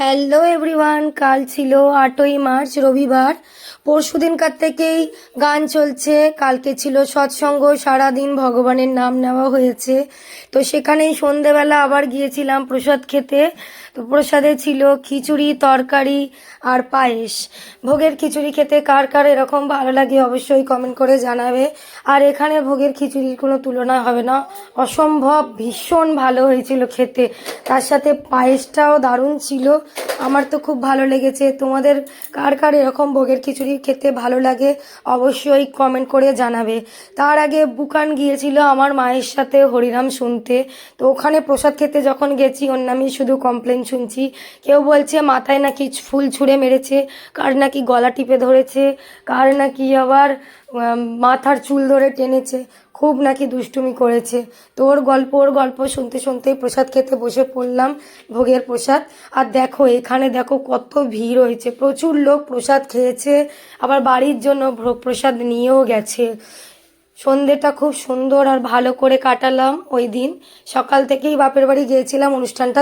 Hello everyone, কাল ছিল 8ই March রবিবার। পরশুদিনকার থেকেই গান চলছে। কালকে ছিল সৎসঙ্গ, সারাদিন ভগবানের নাম নেওয়া হয়েছে। তো সেখানেই সন্ধেবেলা আবার গিয়েছিলাম প্রসাদ খেতে। তো প্রসাদে ছিল খিচুড়ি, তরকারি আর পায়েস। ভোগের খিচুড়ি খেতে কার কার এরকম ভালো লাগে অবশ্যই কমেন্ট করে জানাবে। আর এখানে ভোগের খিচুড়ির কোনো তুলনা হবে না, অসম্ভব ভীষণ ভালো হয়েছিল খেতে। তার সাথে পায়েসটাও দারুণ ছিল, আমার তো খুব ভালো লেগেছে। তোমাদের কার কার এরকম ভোগের খিচুড়ি খেতে ভালো লাগে অবশ্যই কমেন্ট করে জানাবে। তার আগে বুকান গিয়েছিল আমার মায়ের সাথে হরিনাম শুনতে। তো ওখানে প্রসাদ খেতে যখন গেছি ওর নামই শুধু কমপ্লেন শুনছি। কেউ বলছে মাথায় নাকি ফুল ছুঁড়ে মেরেছে, কার নাকি গলা টিপে ধরেছে, কার নাকি আবার মাথার চুল ধরে টেনেছে, খুব নাকি দুষ্টুমি করেছে। তো ওর গল্প শুনতে শুনতেই প্রসাদ খেতে বসে পড়লাম, ভোগের প্রসাদ। আর দেখো এখানে দেখো কত ভিড় হয়েছে, প্রচুর লোক প্রসাদ খেয়েছে, আবার বাড়ির জন্য প্রসাদ নিয়েও গেছে। সন্ধেটা খুব সুন্দর আর ভালো করে কাটালাম ওই দিন। সকাল থেকেই বাপের বাড়ি গিয়েছিলাম অনুষ্ঠানটা